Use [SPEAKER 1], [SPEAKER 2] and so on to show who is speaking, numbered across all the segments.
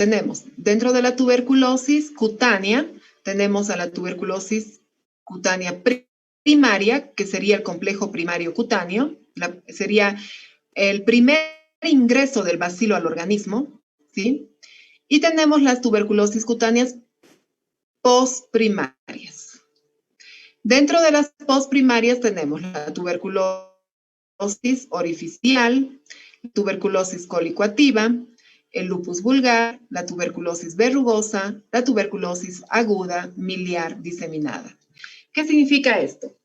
[SPEAKER 1] tenemos dentro de la tuberculosis cutánea, tenemos a la tuberculosis cutánea primaria, que sería el complejo primario cutáneo, sería el primer ingreso del bacilo al organismo, ¿sí? Y tenemos las tuberculosis cutáneas postprimarias. Dentro de las postprimarias tenemos la tuberculosis orificial, tuberculosis colicoactiva, el lupus vulgar, la tuberculosis verrugosa, la tuberculosis aguda, miliar, diseminada. ¿Qué significa esto?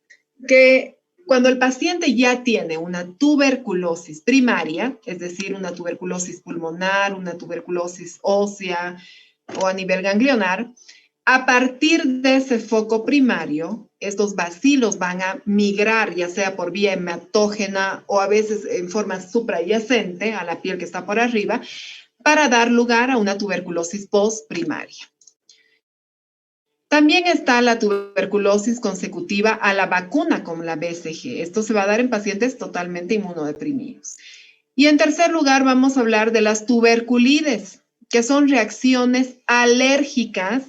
[SPEAKER 1] Que cuando el paciente ya tiene una tuberculosis primaria, es decir, una tuberculosis pulmonar, una tuberculosis ósea o a nivel ganglionar, a partir de ese foco primario, estos bacilos van a migrar, ya sea por vía hematógena o a veces en forma suprayacente a la piel que está por arriba, para dar lugar a una tuberculosis postprimaria. También está la tuberculosis consecutiva a la vacuna como la BCG. Esto se va a dar en pacientes totalmente inmunodeprimidos. Y en tercer lugar vamos a hablar de las tuberculides, que son reacciones alérgicas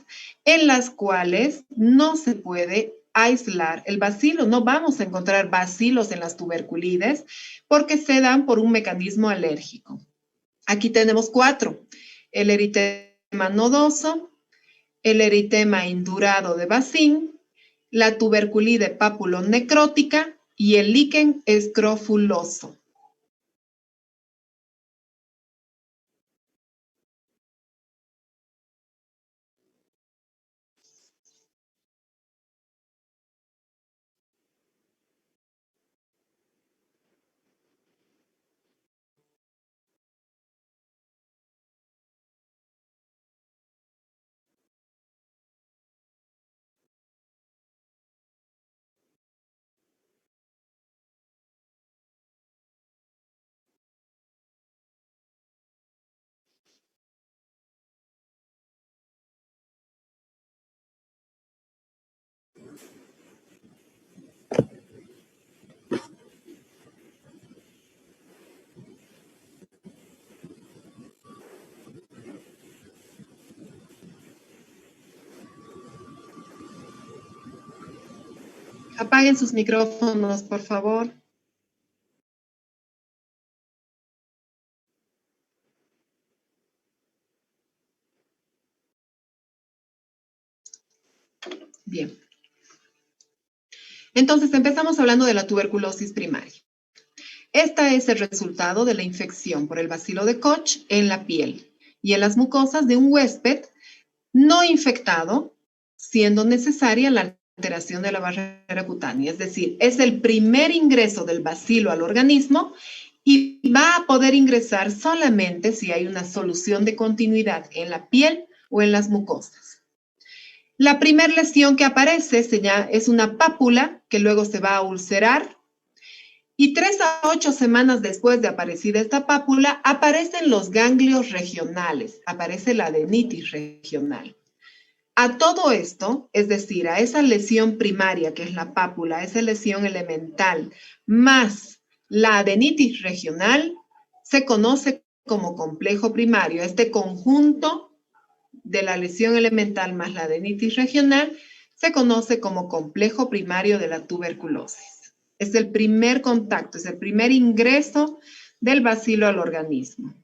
[SPEAKER 1] en las cuales no se puede aislar el bacilo. No vamos a encontrar bacilos en las tuberculides porque se dan por un mecanismo alérgico. Aquí tenemos 4. El eritema nodoso, el eritema indurado de Bacin, la tuberculide papulonecrótica y el líquen escrofuloso. Apaguen sus micrófonos, por favor. Bien. Entonces, empezamos hablando de la tuberculosis primaria. Esta es el resultado de la infección por el bacilo de Koch en la piel y en las mucosas de un huésped no infectado, siendo necesaria la alteración de la barrera cutánea. Es decir, es el primer ingreso del bacilo al organismo y va a poder ingresar solamente si hay una solución de continuidad en la piel o en las mucosas. La primera lesión que aparece es una pápula que luego se va a ulcerar y 3 a 8 semanas después de aparecida esta pápula aparecen los ganglios regionales, aparece la adenitis regional. A todo esto, es decir, a esa lesión primaria que es la pápula, esa lesión elemental, más la adenitis regional, se conoce como complejo primario. Este conjunto de la lesión elemental más la adenitis regional se conoce como complejo primario de la tuberculosis. Es el primer contacto, es el primer ingreso del bacilo al organismo.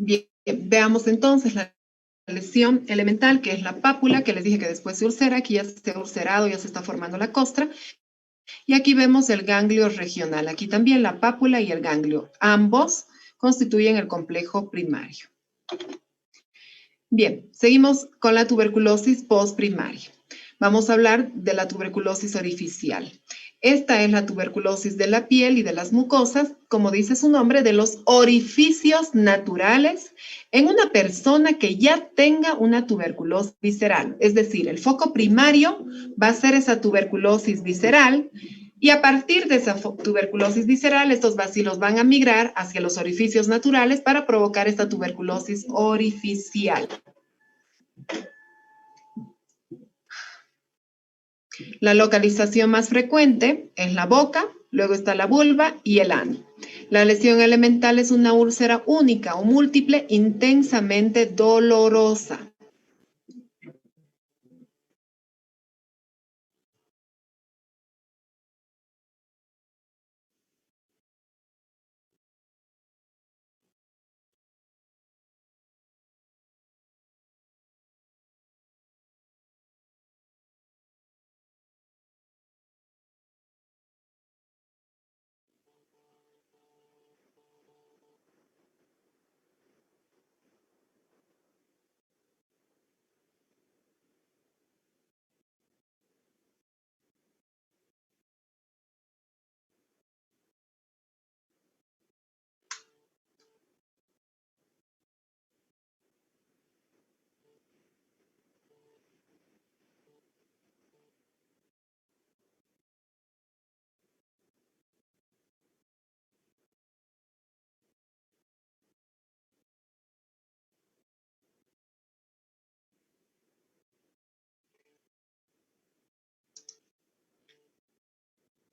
[SPEAKER 1] Bien, veamos entonces la lesión elemental, que es la pápula, que les dije que después se ulcera. Aquí ya se ha ulcerado, ya se está formando la costra. Y aquí vemos el ganglio regional. Aquí también la pápula y el ganglio. Ambos constituyen el complejo primario. Bien, seguimos con la tuberculosis postprimaria. Vamos a hablar de la tuberculosis orificial. Esta es la tuberculosis de la piel y de las mucosas, como dice su nombre, de los orificios naturales en una persona que ya tenga una tuberculosis visceral. Es decir, el foco primario va a ser esa tuberculosis visceral y a partir de esa tuberculosis visceral, estos bacilos van a migrar hacia los orificios naturales para provocar esta tuberculosis orificial. La localización más frecuente es la boca, luego está la vulva y el ano. La lesión elemental es una úlcera única o múltiple intensamente dolorosa.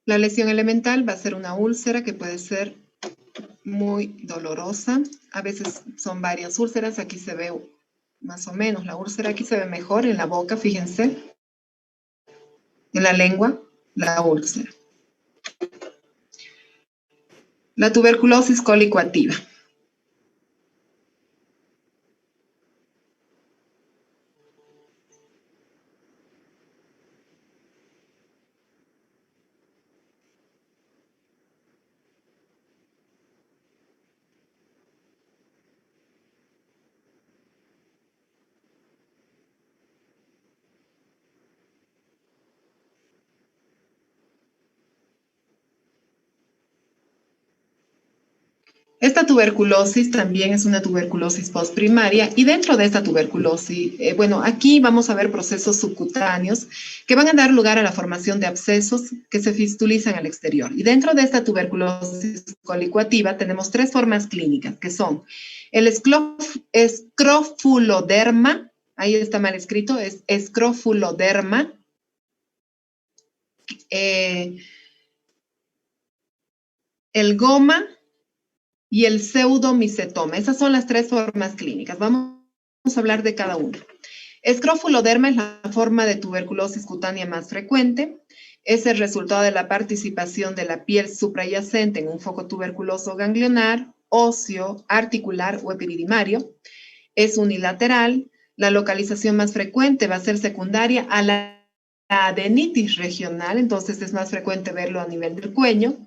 [SPEAKER 1] La lesión elemental va a ser una úlcera que puede ser muy dolorosa. A veces son varias úlceras. Aquí se ve más o menos la úlcera. Aquí se ve mejor en la boca, fíjense. En la lengua, la úlcera. La tuberculosis cólico-activa. Esta tuberculosis también es una tuberculosis postprimaria y dentro de esta tuberculosis, bueno, aquí vamos a ver procesos subcutáneos que van a dar lugar a la formación de abscesos que se fistulizan al exterior. Y dentro de esta tuberculosis colicoactiva tenemos tres formas clínicas que son el escrofuloderma, ahí está mal escrito, es escrofuloderma, el goma y el pseudomicetoma. Esas son las tres formas clínicas. Vamos a hablar de cada una. Escrofuloderma es la forma de tuberculosis cutánea más frecuente. Es el resultado de la participación de la piel suprayacente en un foco tuberculoso ganglionar, óseo, articular o epididymario. Es unilateral. La localización más frecuente va a ser secundaria a la adenitis regional, entonces es más frecuente verlo a nivel del cuello.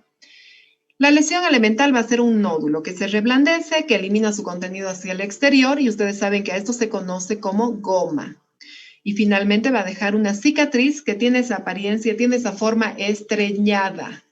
[SPEAKER 1] La lesión elemental va a ser un nódulo que se reblandece, que elimina su contenido hacia el exterior y ustedes saben que a esto se conoce como goma. Y finalmente va a dejar una cicatriz que tiene esa apariencia, tiene esa forma estreñada.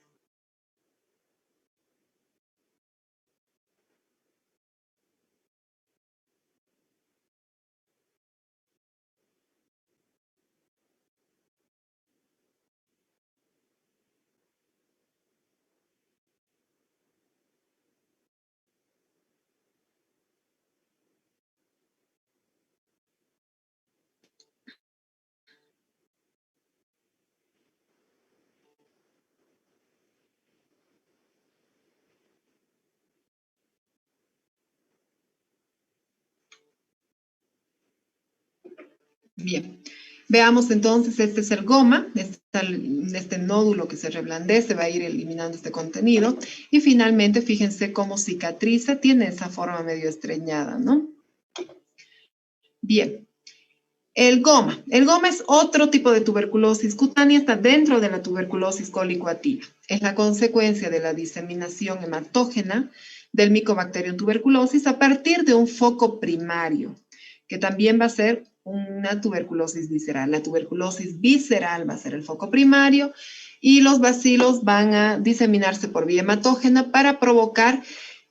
[SPEAKER 1] Bien, veamos entonces, este es el goma, este este nódulo que se reblandece, va a ir eliminando este contenido. Y finalmente, fíjense cómo cicatriza, tiene esa forma medio estreñada, ¿no? Bien. El goma. El goma es otro tipo de tuberculosis cutánea, está dentro de la tuberculosis cólico-activa. Es la consecuencia de la diseminación hematógena del Mycobacterium tuberculosis a partir de un foco primario, que también va a ser una tuberculosis visceral. La tuberculosis visceral va a ser el foco primario y los bacilos van a diseminarse por vía hematógena para provocar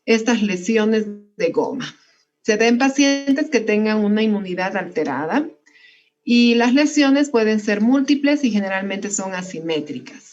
[SPEAKER 1] estas lesiones de goma. Se da en pacientes que tengan una inmunidad alterada y las lesiones pueden ser múltiples y generalmente son asimétricas.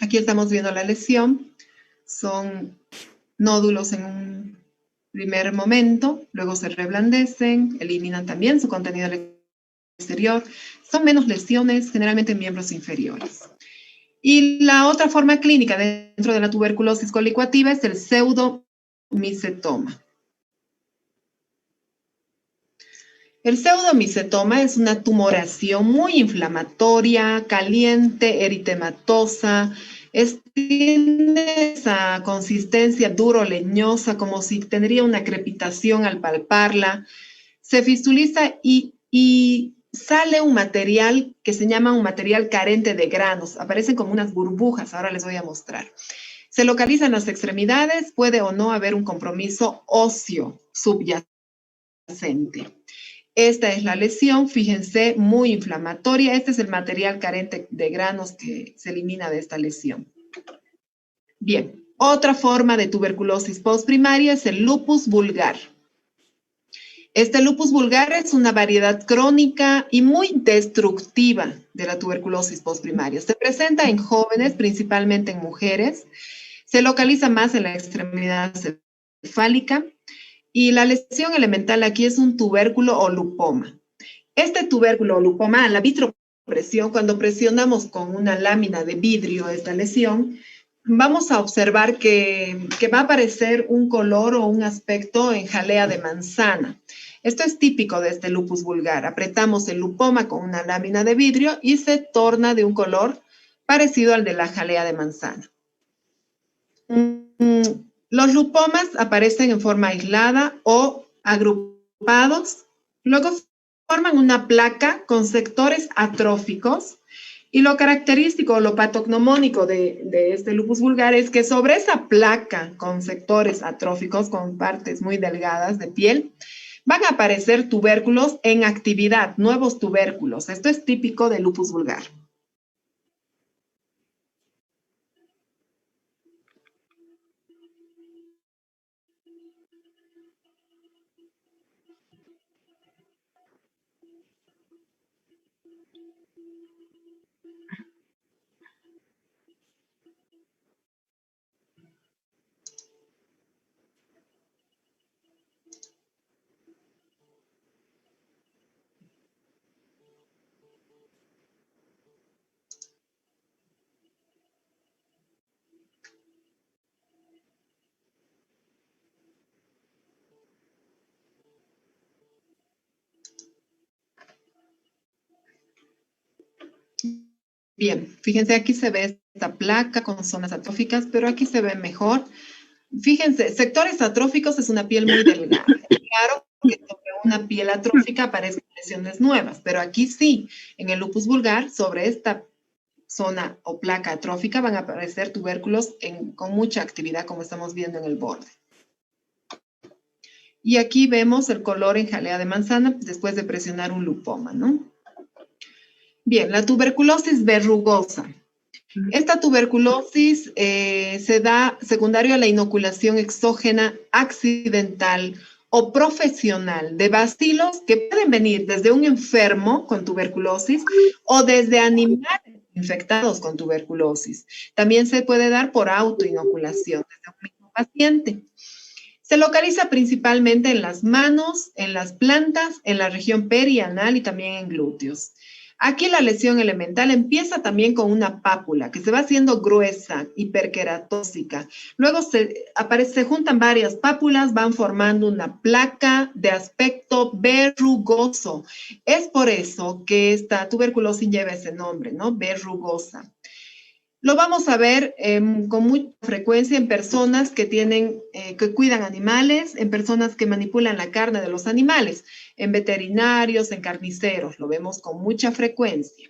[SPEAKER 1] Aquí estamos viendo la lesión. Son nódulos en un primer momento, luego se reblandecen, eliminan también su contenido al exterior. Son menos lesiones, generalmente en miembros inferiores. Y la otra forma clínica dentro de la tuberculosis colicoactiva es el pseudomicetoma. El pseudomicetoma es una tumoración muy inflamatoria, caliente, eritematosa, tiene esa consistencia duro, leñosa, como si tendría una crepitación al palparla. Se fistuliza y sale un material que se llama un material carente de granos. Aparecen como unas burbujas, ahora les voy a mostrar. Se localiza en las extremidades, puede o no haber un compromiso óseo subyacente. Esta es la lesión, fíjense, muy inflamatoria. Este es el material carente de granos que se elimina de esta lesión. Bien, otra forma de tuberculosis postprimaria es el lupus vulgar. Este lupus vulgar es una variedad crónica y muy destructiva de la tuberculosis postprimaria. Se presenta en jóvenes, principalmente en mujeres. Se localiza más en la extremidad cefálica. Y la lesión elemental aquí es un tubérculo o lupoma. Este tubérculo o lupoma, a la vitropresión, cuando presionamos con una lámina de vidrio esta lesión, vamos a observar que va a aparecer un color o un aspecto en jalea de manzana. Esto es típico de este lupus vulgar. Apretamos el lupoma con una lámina de vidrio y se torna de un color parecido al de la jalea de manzana. Los lupomas aparecen en forma aislada o agrupados, luego forman una placa con sectores atróficos y lo característico, lo patognomónico de este lupus vulgar es que sobre esa placa con sectores atróficos, con partes muy delgadas de piel, van a aparecer tubérculos en actividad, nuevos tubérculos. Esto es típico del lupus vulgar. Bien, fíjense, aquí se ve esta placa con zonas atróficas, pero aquí se ve mejor. Fíjense, sectores atróficos es una piel muy delgada. Claro, que sobre una piel atrófica aparezcan lesiones nuevas, pero aquí sí, en el lupus vulgar, sobre esta zona o placa atrófica van a aparecer tubérculos con mucha actividad, como estamos viendo en el borde. Y aquí vemos el color en jalea de manzana después de presionar un lupoma, ¿no? Bien, la tuberculosis verrugosa. Esta tuberculosis se da secundario a la inoculación exógena accidental o profesional de bacilos que pueden venir desde un enfermo con tuberculosis o desde animales infectados con tuberculosis. También se puede dar por autoinoculación desde un mismo paciente. Se localiza principalmente en las manos, en las plantas, en la región perianal y también en glúteos. Aquí la lesión elemental empieza también con una pápula que se va haciendo gruesa, hiperqueratósica. Luego se juntan varias pápulas, van formando una placa de aspecto verrugoso. Es por eso que esta tuberculosis lleva ese nombre, ¿no? Verrugosa. Lo vamos a ver con mucha frecuencia en personas que que cuidan animales, en personas que manipulan la carne de los animales, en veterinarios, en carniceros, lo vemos con mucha frecuencia.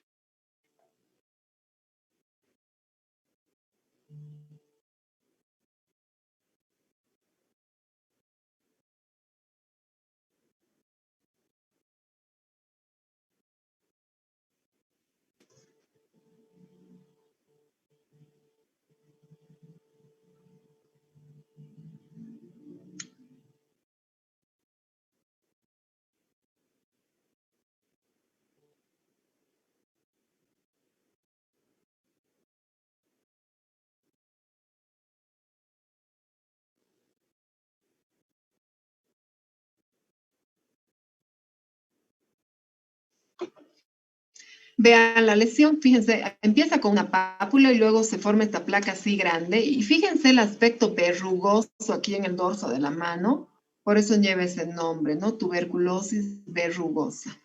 [SPEAKER 1] Vean la lesión, fíjense, empieza con una pápula y luego se forma esta placa así grande. Y fíjense el aspecto verrugoso aquí en el dorso de la mano. Por eso lleva ese nombre, ¿no? Tuberculosis verrugosa.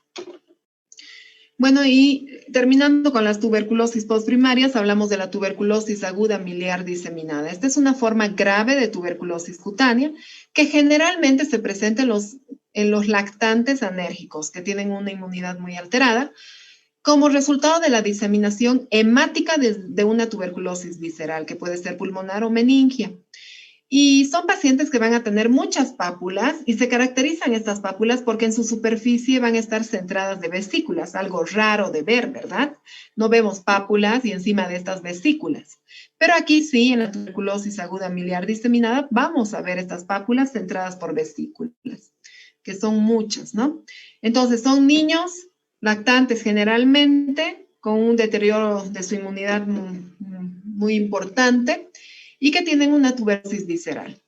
[SPEAKER 1] Bueno, y terminando con las tuberculosis postprimarias, hablamos de la tuberculosis aguda miliar diseminada. Esta es una forma grave de tuberculosis cutánea que generalmente se presenta en los lactantes anérgicos que tienen una inmunidad muy alterada, como resultado de la diseminación hemática de una tuberculosis visceral, que puede ser pulmonar o meningia. Y son pacientes que van a tener muchas pápulas y se caracterizan estas pápulas porque en su superficie van a estar centradas de vesículas, algo raro de ver, ¿verdad? No vemos pápulas y encima de estas vesículas. Pero aquí sí, en la tuberculosis aguda miliar diseminada, vamos a ver estas pápulas centradas por vesículas, que son muchas, ¿no? Entonces, son niños lactantes generalmente, con un deterioro de su inmunidad muy importante y que tienen una tuberculosis visceral.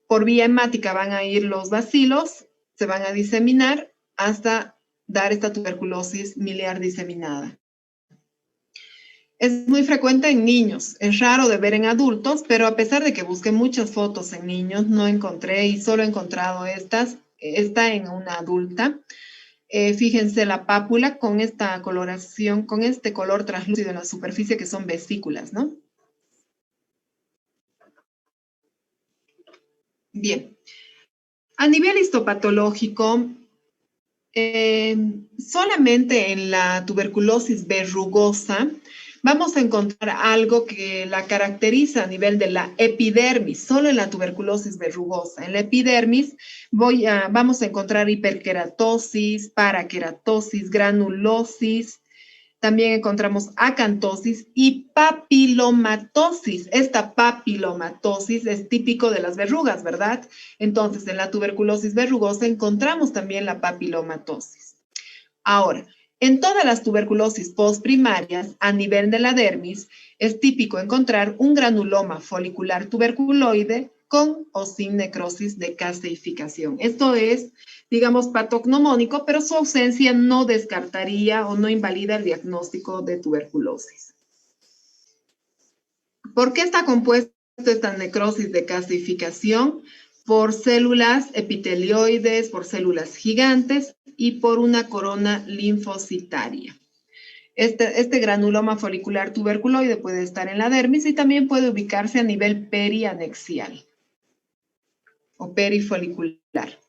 [SPEAKER 1] Por vía hemática van a ir los bacilos, se van a diseminar hasta dar esta tuberculosis miliar diseminada. Es muy frecuente en niños, es raro de ver en adultos, pero a pesar de que busqué muchas fotos en niños, no encontré y solo he encontrado esta en una adulta. Fíjense la pápula con esta coloración, con este color translúcido en la superficie que son vesículas, ¿no? Bien. A nivel histopatológico, solamente en la tuberculosis verrugosa vamos a encontrar algo que la caracteriza a nivel de la epidermis, solo en la tuberculosis verrugosa. En la epidermis vamos a encontrar hiperkeratosis, parakeratosis, granulosis. También encontramos acantosis y papilomatosis. Esta papilomatosis es típico de las verrugas, ¿verdad? Entonces, en la tuberculosis verrugosa encontramos también la papilomatosis. Ahora, en todas las tuberculosis postprimarias, a nivel de la dermis, es típico encontrar un granuloma folicular tuberculoide con o sin necrosis de caseificación. Esto es, digamos, patognomónico, pero su ausencia no descartaría o no invalida el diagnóstico de tuberculosis. ¿Por qué está compuesta esta necrosis de caseificación? Por células epitelioides, por células gigantes y por una corona linfocitaria. Este granuloma folicular tuberculoide puede estar en la dermis y también puede ubicarse a nivel perianexial o perifolicular.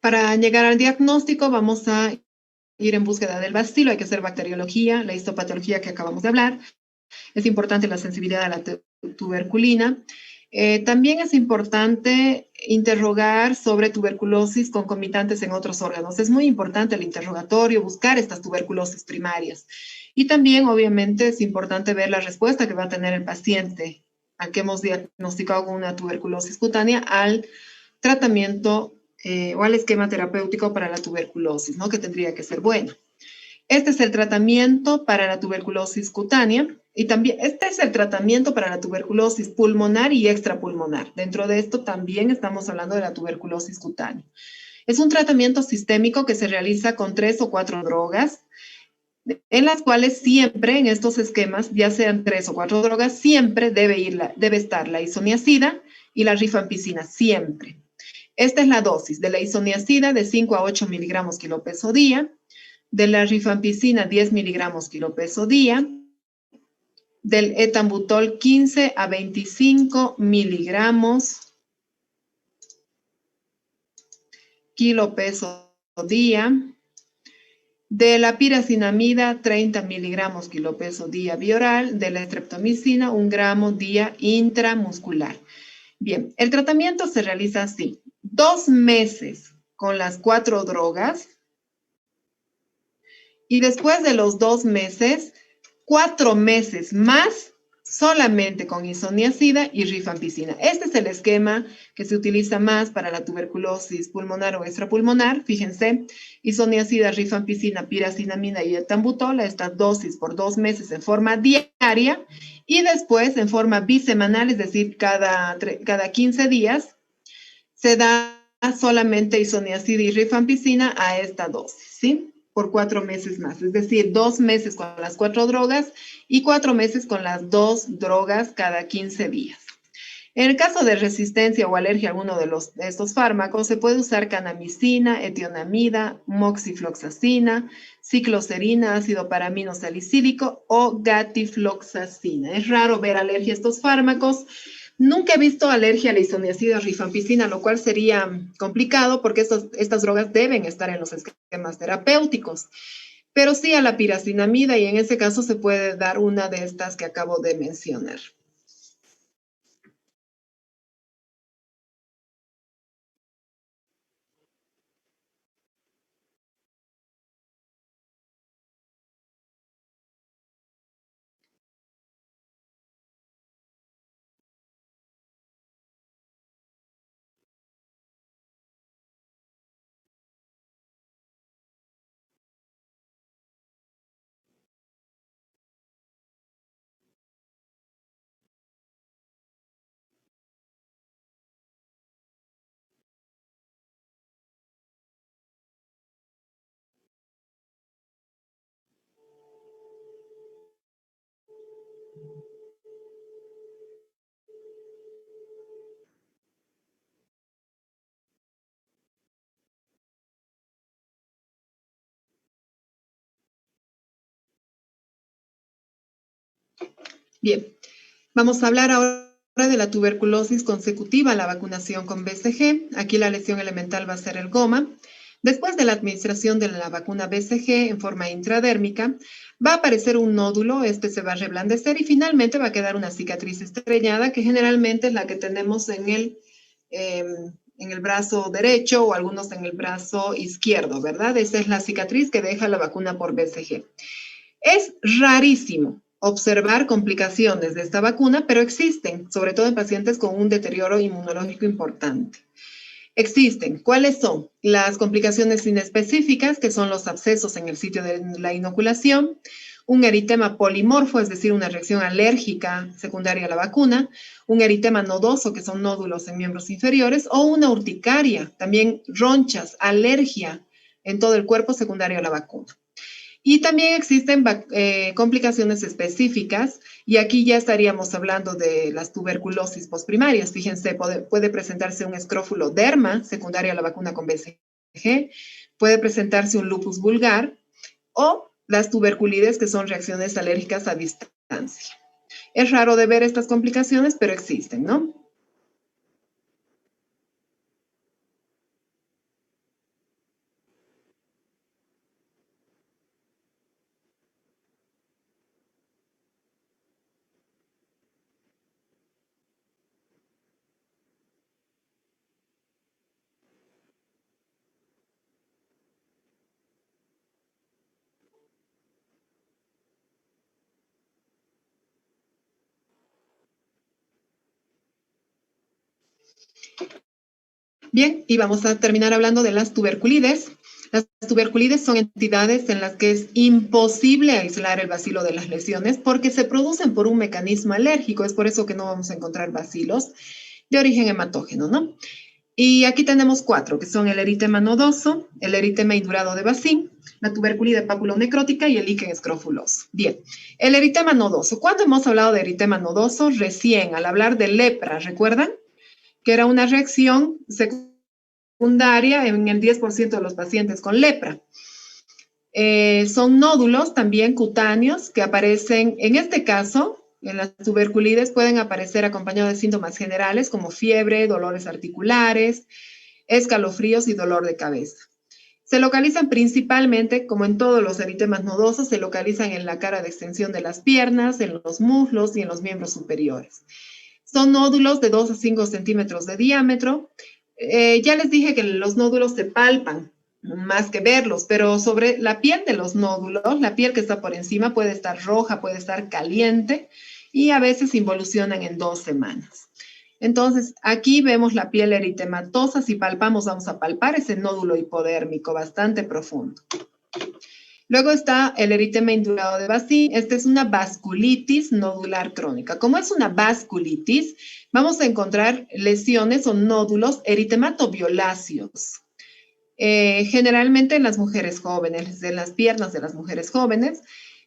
[SPEAKER 1] Para llegar al diagnóstico vamos a ir en búsqueda del bacilo, hay que hacer bacteriología, la histopatología que acabamos de hablar. Es importante la sensibilidad a la tuberculina. También es importante interrogar sobre tuberculosis concomitantes en otros órganos. Es muy importante el interrogatorio, buscar estas tuberculosis primarias. Y también, obviamente, es importante ver la respuesta que va a tener el paciente al que hemos diagnosticado con una tuberculosis cutánea al tratamiento o al esquema terapéutico para la tuberculosis, ¿no? Que tendría que ser bueno. Este es el tratamiento para la tuberculosis cutánea y también este es el tratamiento para la tuberculosis pulmonar y extrapulmonar. Dentro de esto también estamos hablando de la tuberculosis cutánea. Es un tratamiento sistémico que se realiza con 3 o 4 drogas, en las cuales siempre en estos esquemas, ya sean 3 o 4 drogas, siempre debe estar la isoniazida y la rifampicina, siempre. Esta es la dosis de la isoniazida de 5 a 8 miligramos kilo peso día, de la rifampicina 10 miligramos kilo peso día, del etambutol 15 a 25 miligramos kilo peso día, de la piracinamida 30 miligramos kilo peso día bioral, de la estreptomicina 1 gramo día intramuscular. Bien, el tratamiento se realiza así: 2 meses con las 4 drogas y después de los 2 meses, 4 meses más solamente con isoniazida y rifampicina. Este es el esquema que se utiliza más para la tuberculosis pulmonar o extrapulmonar. Fíjense, isoniazida, rifampicina, piracinamida y etambutol, estas dosis por 2 meses en forma diaria y después en forma bisemanal, es decir, cada 15 días, se da solamente isoniazida y rifampicina a esta dosis, ¿sí? Por 4 meses más, es decir, 2 meses con las 4 drogas y 4 meses con las 2 drogas cada 15 días. En el caso de resistencia o alergia a alguno de estos fármacos, se puede usar kanamicina, etionamida, moxifloxacina, cicloserina, ácido paraminosalicílico o gatifloxacina. Es raro ver alergia a estos fármacos. Nunca he visto alergia a la isoniazida o rifampicina, lo cual sería complicado porque estas drogas deben estar en los esquemas terapéuticos. Pero sí a la piracinamida y en ese caso se puede dar una de estas que acabo de mencionar. Bien, vamos a hablar ahora de la tuberculosis consecutiva a la vacunación con BCG. Aquí la lesión elemental va a ser el goma. Después de la administración de la vacuna BCG en forma intradérmica, va a aparecer un nódulo, este se va a reblandecer y finalmente va a quedar una cicatriz estrellada, que generalmente es la que tenemos en el brazo derecho o algunos en el brazo izquierdo, ¿verdad? Esa es la cicatriz que deja la vacuna por BCG. Es rarísimo observar complicaciones de esta vacuna, pero existen, sobre todo en pacientes con un deterioro inmunológico importante. Existen. ¿Cuáles son? Las complicaciones inespecíficas, que son los abscesos en el sitio de la inoculación, un eritema polimorfo, es decir, una reacción alérgica secundaria a la vacuna, un eritema nodoso, que son nódulos en miembros inferiores, o una urticaria, también ronchas, alergia en todo el cuerpo secundario a la vacuna. Y también existen complicaciones específicas, y aquí ya estaríamos hablando de las tuberculosis postprimarias. Fíjense, puede presentarse un escrofuloderma secundario a la vacuna con BCG, puede presentarse un lupus vulgar o las tuberculides, que son reacciones alérgicas a distancia. Es raro de ver estas complicaciones, pero existen, ¿no? Bien, y vamos a terminar hablando de las tuberculides. Las tuberculides son entidades en las que es imposible aislar el bacilo de las lesiones porque se producen por un mecanismo alérgico. Es por eso que no vamos a encontrar bacilos de origen hematógeno, ¿no? Y aquí tenemos 4, que son el eritema nodoso, el eritema indurado de Bacin, la tuberculide papulonecrótica y el líquen escrofuloso. Bien, el eritema nodoso. ¿Cuándo hemos hablado de eritema nodoso? Recién, al hablar de lepra, ¿recuerdan? Que era una reacción secundaria en el 10% de los pacientes con lepra. Son nódulos también cutáneos que aparecen, en este caso, en las tuberculides pueden aparecer acompañados de síntomas generales como fiebre, dolores articulares, escalofríos y dolor de cabeza. Se localizan principalmente, como en todos los eritemas nodosos, se localizan en la cara de extensión de las piernas, en los muslos y en los miembros superiores. Son nódulos de 2 a 5 centímetros de diámetro. Ya les dije que los nódulos se palpan, más que verlos, pero sobre la piel de los nódulos, la piel que está por encima puede estar roja, puede estar caliente y a veces involucionan en 2 semanas. Entonces, aquí vemos la piel eritematosa. Si palpamos, vamos a palpar ese nódulo hipodérmico bastante profundo. Luego está el eritema indurado de Bacin. Esta es una vasculitis nodular crónica. Como es una vasculitis, vamos a encontrar lesiones o nódulos eritematoviolaceos. Generalmente en las mujeres jóvenes, en las piernas de las mujeres jóvenes,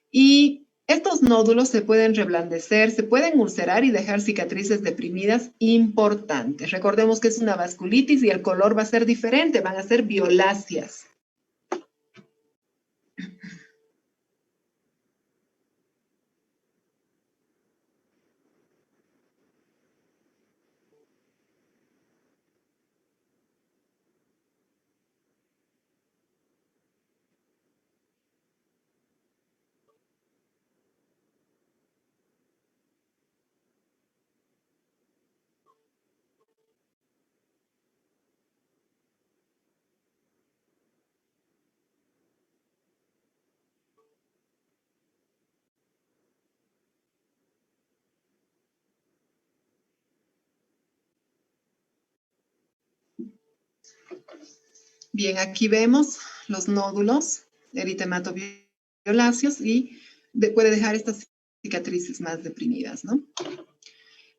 [SPEAKER 1] y estos nódulos se pueden reblandecer, se pueden ulcerar y dejar cicatrices deprimidas importantes. Recordemos que es una vasculitis y el color va a ser diferente, van a ser violáceas. Bien, aquí vemos los nódulos eritematoviolaceos y puede dejar estas cicatrices más deprimidas, ¿no?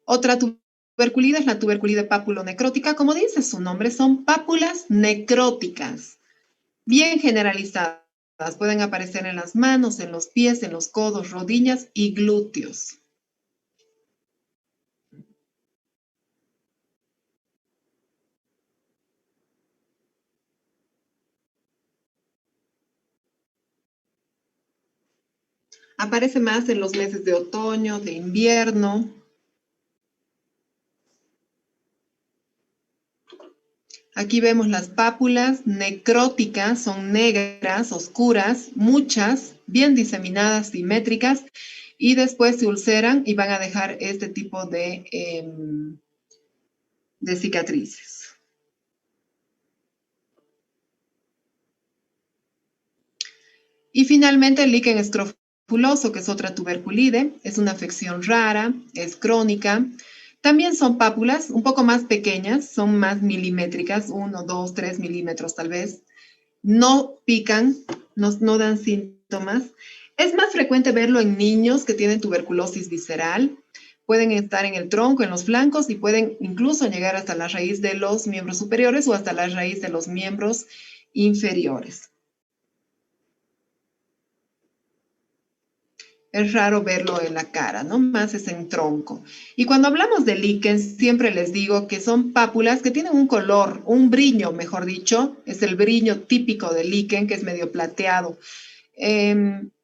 [SPEAKER 1] Otra tuberculida es la tuberculide papulonecrótica. Como dice su nombre, son pápulas necróticas, bien generalizadas. Pueden aparecer en las manos, en los pies, en los codos, rodillas y glúteos. Aparece más en los meses de otoño, de invierno. Aquí vemos las pápulas necróticas, son negras, oscuras, muchas, bien diseminadas, simétricas, y después se ulceran y van a dejar este tipo de cicatrices. Y finalmente el líquen escrofuloso, que es otra tuberculide, es una afección rara, es crónica. También son pápulas un poco más pequeñas, son más milimétricas, 1, 2, 3 milímetros tal vez. No pican, no dan síntomas. Es más frecuente verlo en niños que tienen tuberculosis visceral. Pueden estar en el tronco, en los flancos y pueden incluso llegar hasta la raíz de los miembros superiores o hasta la raíz de los miembros inferiores. Es raro verlo en la cara, ¿no? Más es en tronco. Y cuando hablamos de líquen, siempre les digo que son pápulas que tienen un color, un brillo, mejor dicho, es el brillo típico del líquen, que es medio plateado.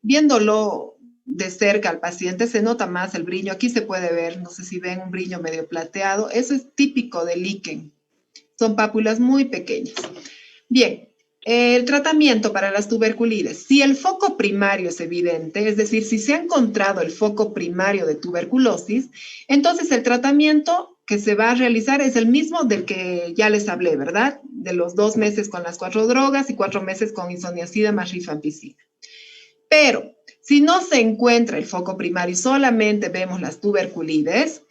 [SPEAKER 1] Viéndolo de cerca al paciente se nota más el brillo. Aquí se puede ver, no sé si ven un brillo medio plateado. Eso es típico del líquen. Son pápulas muy pequeñas. Bien. El tratamiento para las tuberculides. Si el foco primario es evidente, es decir, si se ha encontrado el foco primario de tuberculosis, entonces el tratamiento que se va a realizar es el mismo del que ya les hablé, ¿verdad? De los 2 meses con las 4 drogas y 4 meses con isoniazida más rifampicina. Pero si no se encuentra el foco primario y solamente vemos las tuberculides,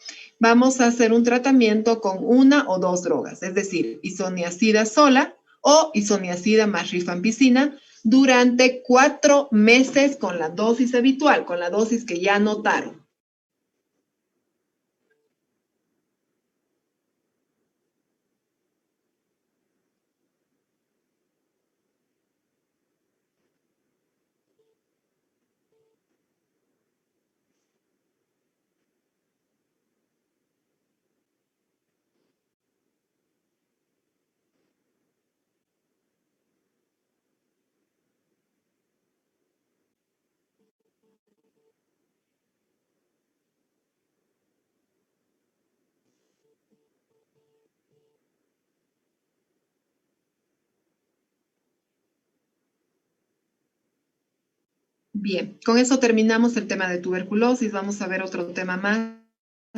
[SPEAKER 1] vamos a hacer un tratamiento con una o dos drogas, es decir, isoniazida sola o isoniazida más rifampicina durante 4 meses con la dosis habitual, con la dosis que ya notaron. Bien, con eso terminamos el tema de tuberculosis. Vamos a ver otro tema más,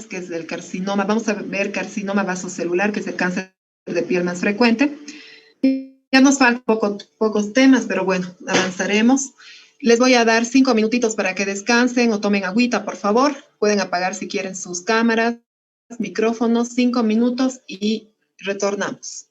[SPEAKER 1] que es el carcinoma. Vamos a ver carcinoma vasocelular, que es el cáncer de piel más frecuente. Ya nos faltan pocos temas, pero bueno, avanzaremos. Les voy a dar 5 minutitos para que descansen o tomen agüita, por favor. Pueden apagar si quieren sus cámaras, micrófonos, 5 minutos y retornamos.